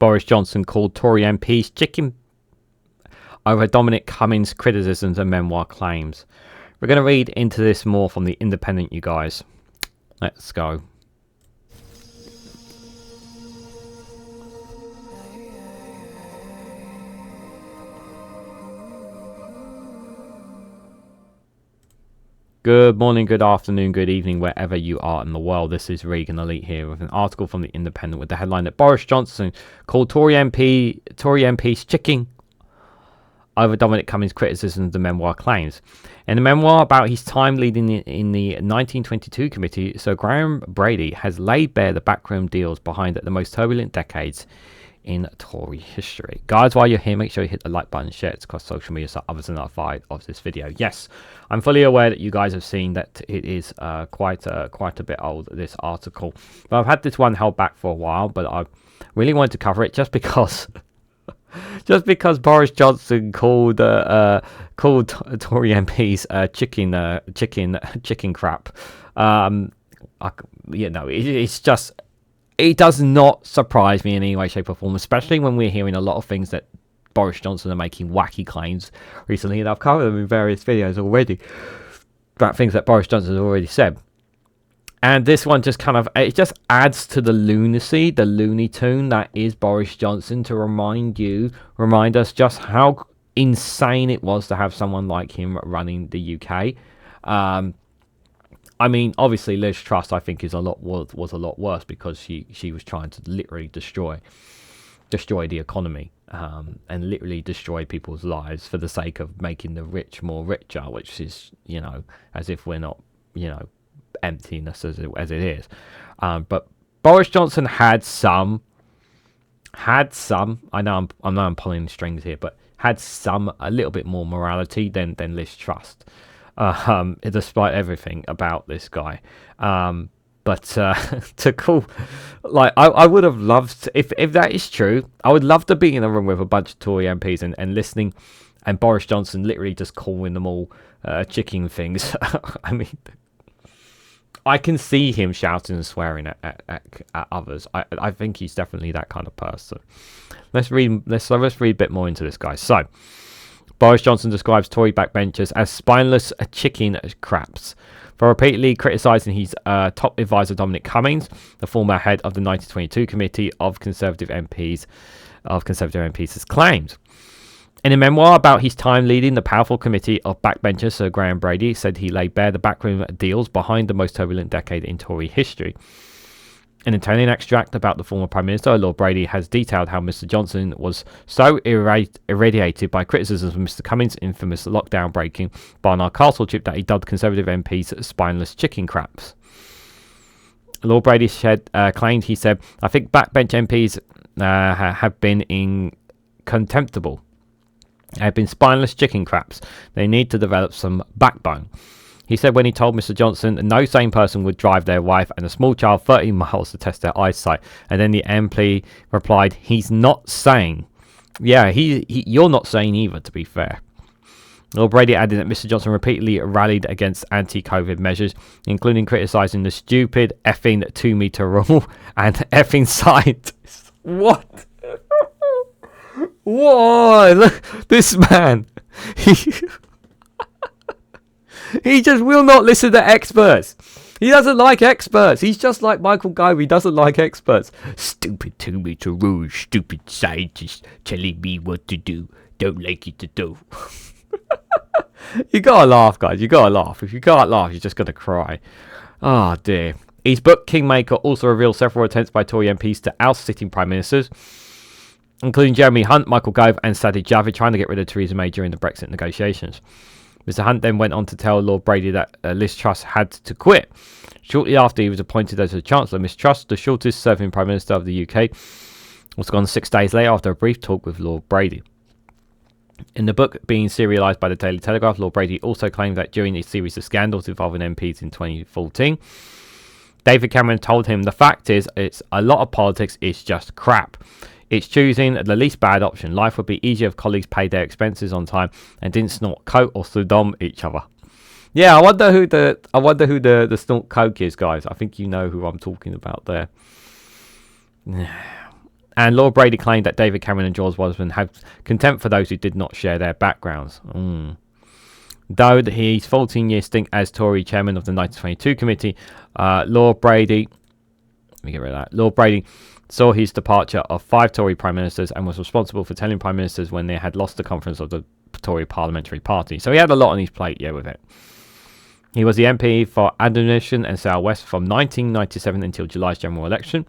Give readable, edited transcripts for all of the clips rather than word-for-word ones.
Boris Johnson called Tory MPs chicken over Dominic Cummings' criticisms and memoir claims. We're going to read into this more from The Independent, you guys. Let's go. Good morning, good afternoon, good evening, wherever you are in the world. This is Reganelite here with an article from The Independent with the headline that Boris Johnson called Tory MPs chicken over Dominic Cummings' criticism of the memoir claims. In a memoir about his time leading in the 1922 committee, Sir Graham Brady has laid bare the backroom deals behind the most turbulent decades in Tory history. Guys, while you're here, make sure you hit the like button, share it across social media so others are notified of this video. Yes, I'm fully aware that you guys have seen that it is quite a bit old, this article. But I've had this one held back for a while, but I really wanted to cover it just because Boris Johnson called Tory MPs chicken crap. It's just. It does not surprise me in any way, shape or form, especially when we're hearing a lot of things that Boris Johnson are making wacky claims recently, and I've covered them in various videos already about things that Boris Johnson has already said. And this one just it just adds to the lunacy, the Looney Tune that is Boris Johnson, to remind us just how insane it was to have someone like him running the UK. I mean, obviously, Liz Truss, I think, was a lot worse because she was trying to literally destroy the economy and literally destroy people's lives for the sake of making the rich more richer, which is, as if we're not, emptiness as it is. But Boris Johnson had some. I know I'm pulling strings here, but had a little bit more morality than Liz Truss. Despite everything about this guy, but to call, like, I would have loved if that is true. I would love to be in a room with a bunch of Tory MPs and listening, and Boris Johnson literally just calling them all chicken things. I mean, I can see him shouting and swearing at others. I think he's definitely that kind of person. Let's read a bit more into this, guys. So, Boris Johnson describes Tory backbenchers as spineless chicken craps for repeatedly criticising his top advisor Dominic Cummings, the former head of the 1922 Committee of Conservative MPs, has claimed. In a memoir about his time leading the powerful Committee of Backbenchers, Sir Graham Brady said he laid bare the backroom deals behind the most turbulent decade in Tory history. In a telling extract about the former Prime Minister, Lord Brady has detailed how Mr Johnson was so irradiated by criticisms of Mr Cummings' infamous lockdown-breaking Barnard Castle trip that he dubbed Conservative MPs spineless chicken craps. Lord Brady claimed, he said, "I think backbench MPs have been contemptible. They have been spineless chicken craps. They need to develop some backbone." He said when he told Mr Johnson no sane person would drive their wife and a small child 30 miles to test their eyesight. And then the MP replied, "He's not sane." Yeah, you're not sane either, to be fair. Lord Brady added that Mr Johnson repeatedly rallied against anti-COVID measures, including criticising the stupid effing 2-metre rule and effing scientists. What? Whoa, look, this man. He just will not listen to experts. He doesn't like experts. He's just like Michael Gove. He doesn't like experts. Stupid 2-metre rule, stupid scientists telling me what to do. Don't like it to do. You gotta laugh, guys. You gotta laugh. If you can't laugh, you're just gonna cry. Oh dear. His book Kingmaker also reveals several attempts by Tory MPs to oust sitting prime ministers, including Jeremy Hunt, Michael Gove and Sajid Javid, trying to get rid of Theresa May during the Brexit negotiations. Mr Hunt then went on to tell Lord Brady that Liz Truss had to quit. Shortly after he was appointed as the Chancellor, Miss Truss, the shortest serving Prime Minister of the UK, was gone 6 days later after a brief talk with Lord Brady. In the book being serialised by the Daily Telegraph, Lord Brady also claimed that during a series of scandals involving MPs in 2014, David Cameron told him, "The fact is, it's a lot of politics, it's just crap. It's choosing the least bad option. Life would be easier if colleagues paid their expenses on time and didn't snort coke or sodom each other." Yeah, I wonder who the snort coke is, guys. I think you know who I'm talking about there. And Lord Brady claimed that David Cameron and George Osborne had contempt for those who did not share their backgrounds. Though his 14-year stint as Tory chairman of the 1922 committee, Lord Brady saw his departure of 5 Tory prime ministers and was responsible for telling prime ministers when they had lost the confidence of the Tory parliamentary party. So he had a lot on his plate, with it. He was the MP for Addersham and South West from 1997 until July's general election,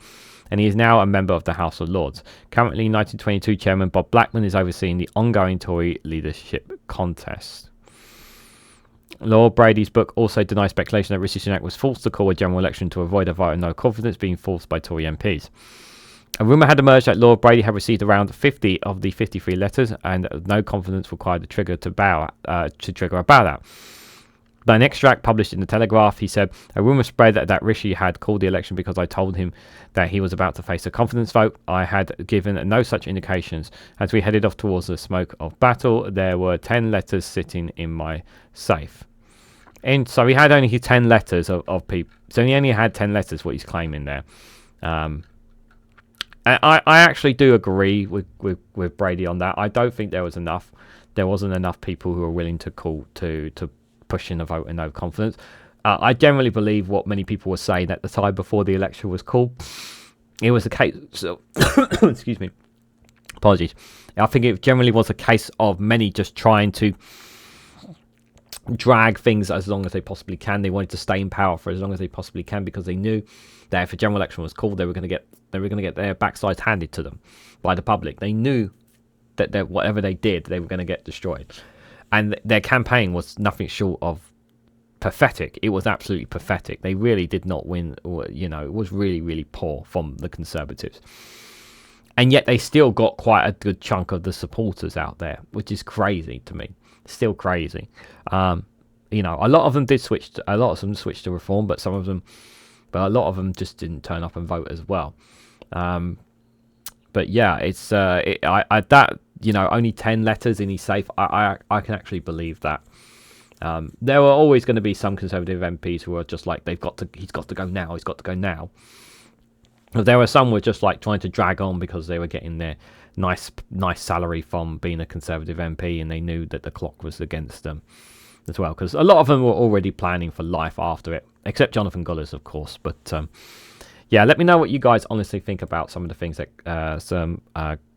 and he is now a member of the House of Lords. Currently, 1922 chairman Bob Blackman is overseeing the ongoing Tory leadership contest. Lord Brady's book also denies speculation that Rishi Sunak was forced to call a general election to avoid a vote of no confidence being forced by Tory MPs. A rumour had emerged that Lord Brady had received around 50 of the 53 letters, and no confidence required the trigger to trigger a bailout. By an extract published in the Telegraph, he said, "A rumour spread that Rishi had called the election because I told him that he was about to face a confidence vote. I had given no such indications. As we headed off towards the smoke of battle, there were 10 letters sitting in my safe." And so he had only 10 letters of people. So he only had 10 letters, what he's claiming there. I actually do agree with Brady on that. I don't think there wasn't enough people who were willing to call to push in a vote of no confidence. I generally believe what many people were saying at the time before the election was called. It was a case. So, excuse me. Apologies. I think it generally was a case of many just trying to drag things as long as they possibly can. They wanted to stay in power for as long as they possibly can because they knew that if a general election was called, they were going to get their backsides handed to them by the public. They knew that whatever they did, they were going to get destroyed. And their campaign was nothing short of pathetic. It was absolutely pathetic. They really did not win. It was really, really poor from the Conservatives. And yet they still got quite a good chunk of the supporters out there, which is crazy to me. Still crazy. A lot of them did switch. A lot of them switched to Reform, but a lot of them just didn't turn up and vote as well. But yeah, it's only 10 letters in his safe. I can actually believe that. There were always going to be some Conservative MPs who were just like, he's got to go now. He's got to go now. But there were some who were just like trying to drag on because they were getting their nice salary from being a Conservative MP, and they knew that the clock was against them as well. Because a lot of them were already planning for life after it, except Jonathan Gullers, of course. But yeah, let me know what you guys honestly think about some of the things that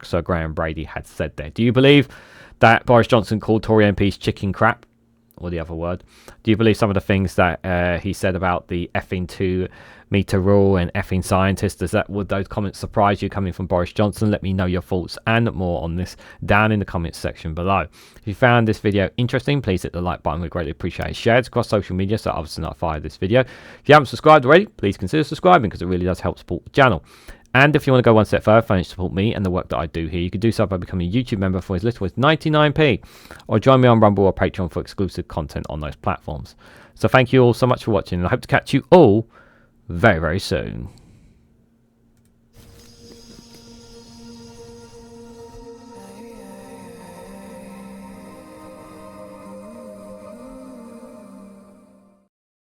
Sir Graham Brady had said there. Do you believe that Boris Johnson called Tory MPs chicken crap, or the other word? Do you believe some of the things that he said about the effing 2-meter rule and effing scientists? Would those comments surprise you coming from Boris Johnson? Let me know your thoughts and more on this down in the comments section below. If you found this video interesting, please hit the like button. We greatly appreciate it. Share it across social media so others are notified of this video. If you haven't subscribed already, please consider subscribing because it really does help support the channel. And if you want to go one step further, financially support me and the work that I do here, you can do so by becoming a YouTube member for as little as 99p, or join me on Rumble or Patreon for exclusive content on those platforms. So thank you all so much for watching, and I hope to catch you all very, very soon.